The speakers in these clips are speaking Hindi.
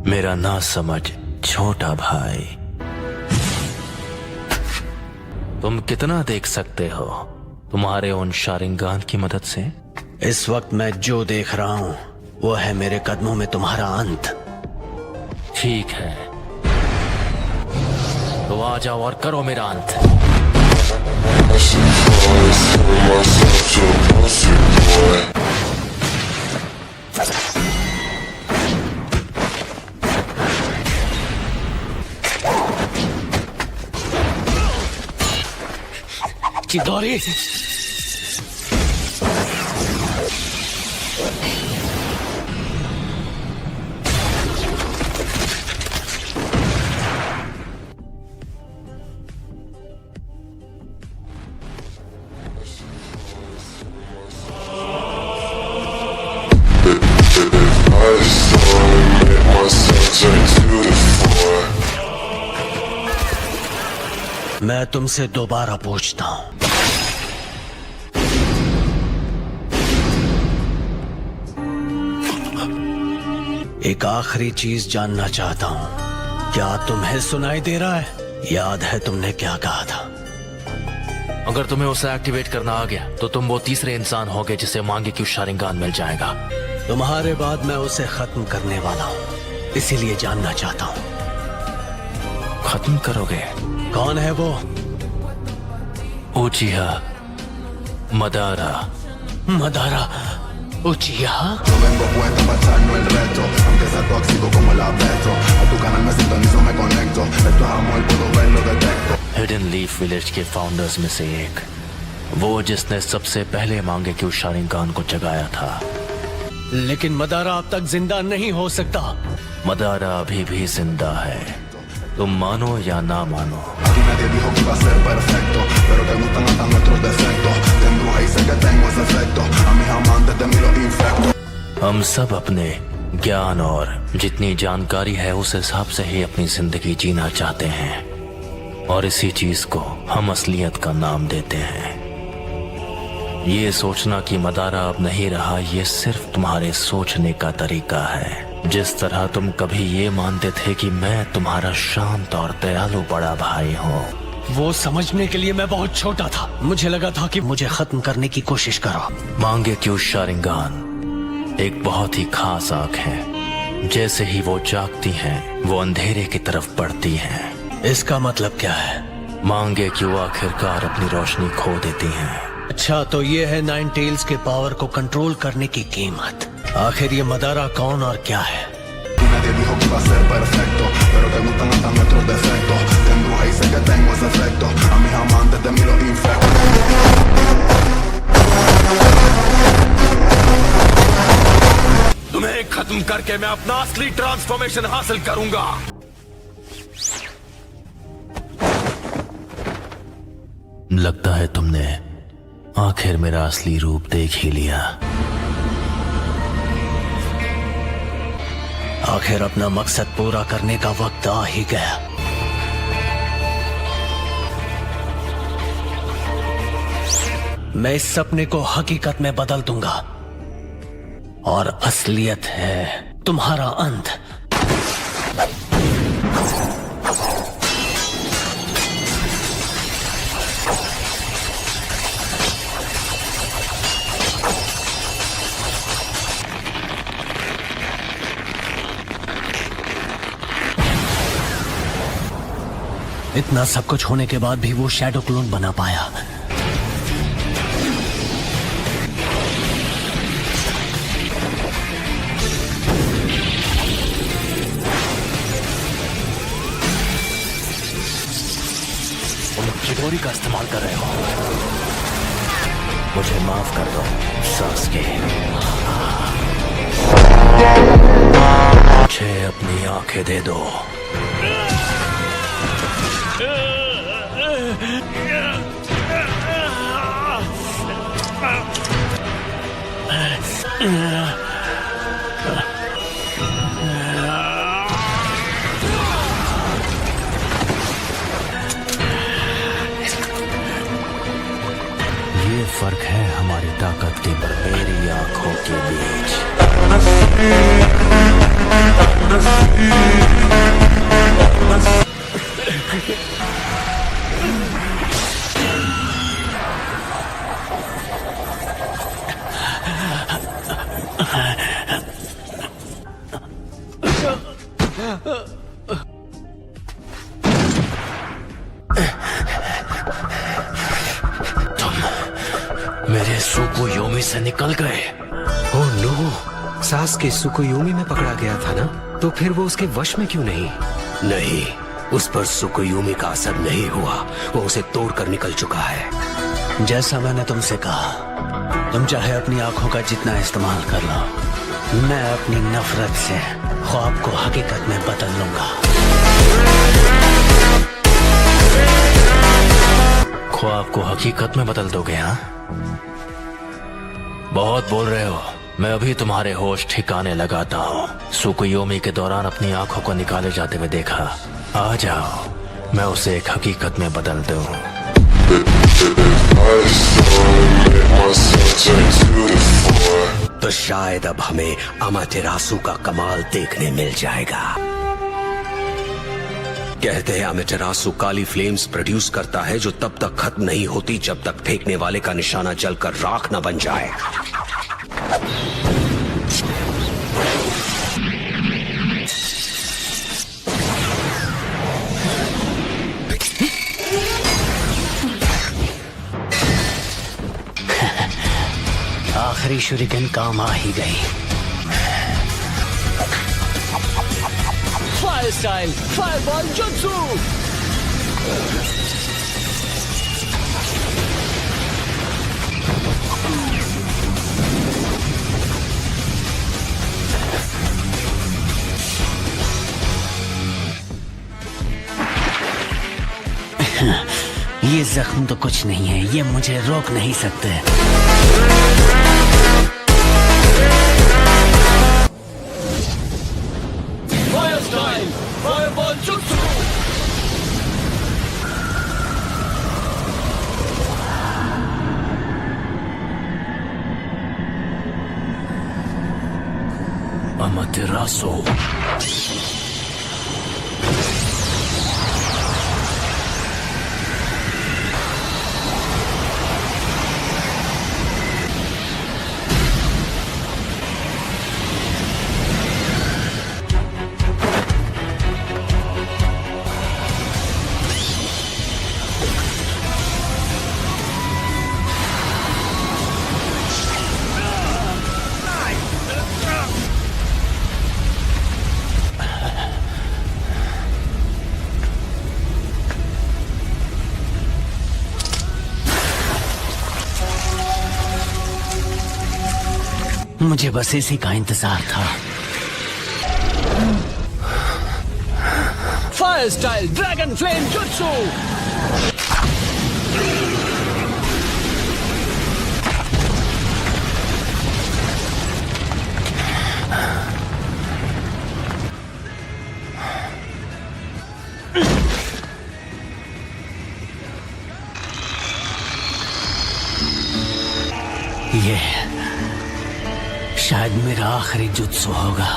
मेरा ना समझ छोटा भाई, तुम कितना देख सकते हो तुम्हारे उन शारिंगान की मदद से? इस वक्त मैं जो देख रहा हूं वो है मेरे कदमों में तुम्हारा अंत। ठीक है, तो आ जाओ और करो मेरा अंत। चिदोरी, मैं तुमसे दोबारा पूछता हूं, एक आखिरी चीज जानना चाहता हूं। क्या तुम्हें सुनाई दे रहा है? याद है तुमने क्या कहा था? अगर तुम्हें उसे एक्टिवेट करना आ गया तो तुम वो तीसरे इंसान होगे जिसे मांगे क्यों शारिंगान मिल जाएगा। तुम्हारे बाद मैं उसे खत्म करने वाला हूं, इसीलिए जानना चाहता हूं। खत्म करोगे? कौन है वो? उचिहा Madara. Madara उचिहा? Yo vengo puesto para echarnos el reto, aunque sea tóxico como el abeto. A tu canal me sintonizo, me conecto. Esto es amor, puedo verlo, detecto. Hidden leaf village के फाउंडर्स में से एक, वो जिसने सबसे पहले मांगे क्यों शारिंगान को जगाया था। लेकिन मदारा अब तक जिंदा नहीं हो सकता। मदारा अभी भी जिंदा है, तुम मानो या ना मानो। Aquí nadie dijo que iba a ser perfecto, pero te gustan hasta nuestros defectos. Te embruja y sé que tengo ese efecto. A mis amantes de mí los infecto. हम सब अपने ज्ञान और जितनी जानकारी है उस हिसाब से ही अपनी जिंदगी जीना चाहते हैं, और इसी चीज को हम असलियत का नाम देते हैं। ये सोचना कि मदारा अब नहीं रहा, ये सिर्फ तुम्हारे सोचने का तरीका है। जिस तरह तुम कभी ये मानते थे कि मैं तुम्हारा शांत और दयालु बड़ा भाई हूँ। वो समझने के लिए मैं बहुत छोटा था। मुझे लगा था कि मुझे खत्म करने की कोशिश करो। मांगे क्यों शारिंगान एक बहुत ही खास आंख है। जैसे ही वो जागती हैं, वो अंधेरे की तरफ बढ़ती हैं। इसका मतलब क्या है? मांगे क्यों आखिरकार अपनी रोशनी खो देती हैं। अच्छा, तो ये है नाइन टेल्स के पावर को कंट्रोल करने की कीमत। आखिर ये मदारा कौन और क्या है? Aquí nadie dijo que iba a ser perfecto, pero te gustan hasta nuestros defectos. Te embruja y sé que tengo ese efecto. A mis amantes de mí los infecto. तुम्हें खत्म करके मैं अपना असली ट्रांसफॉर्मेशन हासिल करूंगा। लगता है तुमने आखिर मेरा असली रूप देख ही लिया। आखिर अपना मकसद पूरा करने का वक्त आ ही गया। मैं इस सपने को हकीकत में बदल दूंगा, और असलियत है तुम्हारा अंत। इतना सब कुछ होने के बाद भी वो शैडो क्लोन बना पाया। तुम चिदोरी का इस्तेमाल कर रहे हो। मुझे माफ कर दो सास्के। मुझे अपनी आंखें दे दो। ये फर्क है हमारी ताकत के मेरी आंखों के बीच। मेरे सुकुयोमी से निकल गए। ओह नो, सास्के सुकुयोमी में पकड़ा गया था ना, तो फिर वो उसके वश में क्यों नहीं? नहीं, उस पर सुकुयोमी का असर नहीं हुआ, वो उसे तोड़कर निकल चुका है। जैसा मैंने तुमसे कहा, तुम चाहे अपनी आंखों का जितना इस्तेमाल कर लो, मैं अपनी नफरत से ख्वाब को हकीकत में बदल लूंगा। ख्वाब को हकीकत में बदल दोगे? हाँ, बहुत बोल रहे हो। मैं अभी तुम्हारे होश ठिकाने लगाता हूँ। सुकुयोमी के दौरान अपनी आंखों को निकाले जाते हुए देखा। आ जाओ, मैं उसे एक हकीकत में बदल दूं। तो शायद अब हमें अमातेरासु का कमाल देखने मिल जाएगा। कहते हैं अमातेरासु काली फ्लेम्स प्रोड्यूस करता है जो तब तक खत्म नहीं होती जब तक फेंकने वाले का निशाना जलकर राख न बन जाए। आखिरी शुरिकन काम आ ही गई। Fire style fireball jutsu. ये जख्म तो कुछ नहीं है, ये मुझे रोक नहीं सकते। फायर स्टाइल फायरबॉल जुत्सु। अमातेरासु। मुझे बस इसी का इंतजार था। फायर स्टाइल ड्रैगन फ्लेम जुत्सु। ये शायद मेरा आखिरी जुत्सु होगा।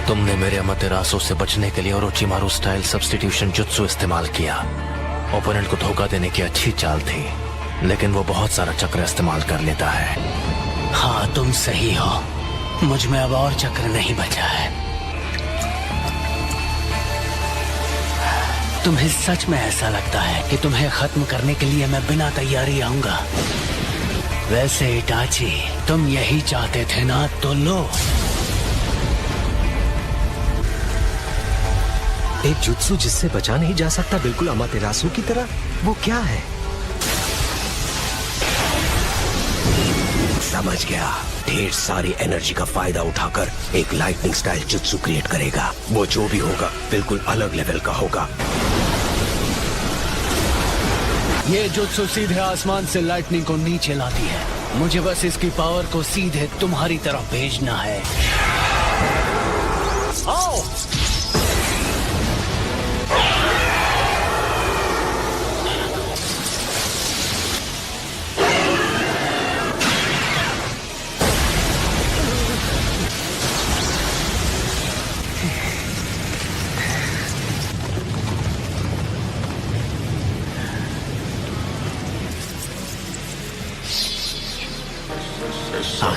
तुमने मेरे अमातेरासु से बचने के लिए ओरोचिमारू स्टाइल सब्स्टिट्यूशन जुत्सु इस्तेमाल किया। ओपोनेंट को धोखा देने की अच्छी चाल थी, लेकिन वो बहुत सारा चक्र इस्तेमाल कर लेता है। हाँ, तुम सही हो, मुझ में अब और चक्र नहीं बचा है। तुम्हें सच में ऐसा लगता है कि तुम्हें खत्म करने के लिए मैं बिना तैयारी आऊंगा? वैसे इटाची, तुम यही चाहते थे ना, तो लो। एक जुत्सु जिससे बचा नहीं जा सकता, बिल्कुल अमातेरासु की तरह, वो क्या है? समझ गया। ढेर सारी एनर्जी का फायदा उठाकर एक लाइटनिंग स्टाइल जुत्सु क्रिएट करेगा। वो जो भी होगा बिल्कुल अलग लेवल का होगा। ये जुत्सु सीधे आसमान से लाइटनिंग को नीचे लाती है। मुझे बस इसकी पावर को सीधे तुम्हारी तरफ भेजना है। आओ!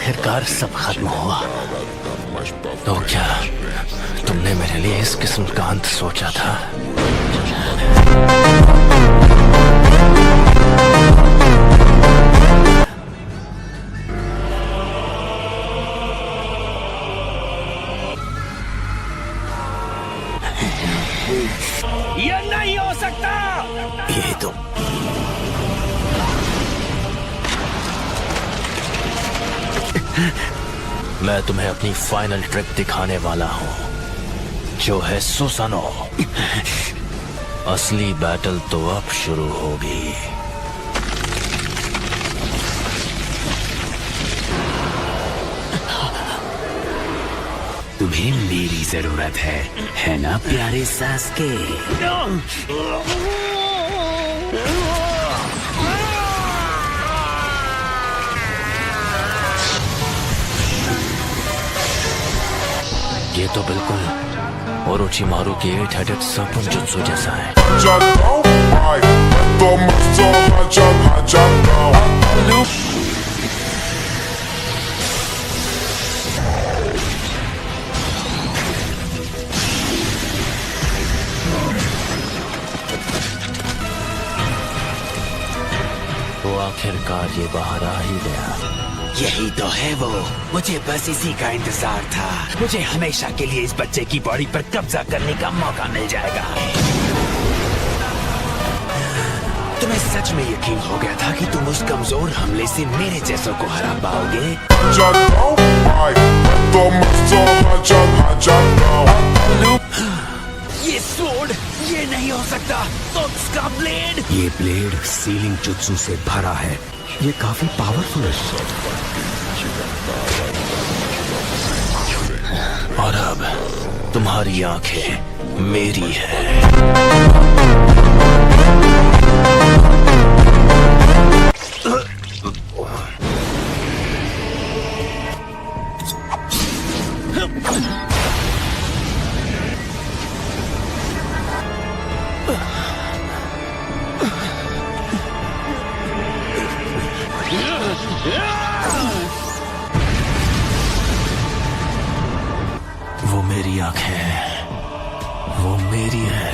आखिरकार सब खत्म हुआ। तो क्या तुमने मेरे लिए इस किस्म का अंत सोचा था? ये नहीं हो सकता। ये तो मैं तुम्हें अपनी फाइनल ट्रिक दिखाने वाला हूं, जो है सुसानो। असली बैटल तो अब शुरू होगी। तुम्हें मेरी जरूरत है ना प्यारे सास्के? ये तो बिल्कुल ओरोचिमारू के 8-headed serpent jutsu जैसा है। तो आखिरकार ये बाहर आ ही गया। यही तो है वो। मुझे बस इसी का इंतजार था। मुझे हमेशा के लिए इस बच्चे की बॉडी पर कब्जा करने का मौका मिल जाएगा। तुम्हें सच में यकीन हो गया था कि तुम उस कमजोर हमले से मेरे जैसों को हरा पाओगे? ये स्वॉर्ड, ये नहीं हो सकता। तो उसका ब्लेड, ये ब्लेड सीलिंग जुत्सु से भरा है। ये काफी पावरफुल है। और अब तुम्हारी आंखें मेरी है। वो मेरी आंखें हैं, वो मेरी है।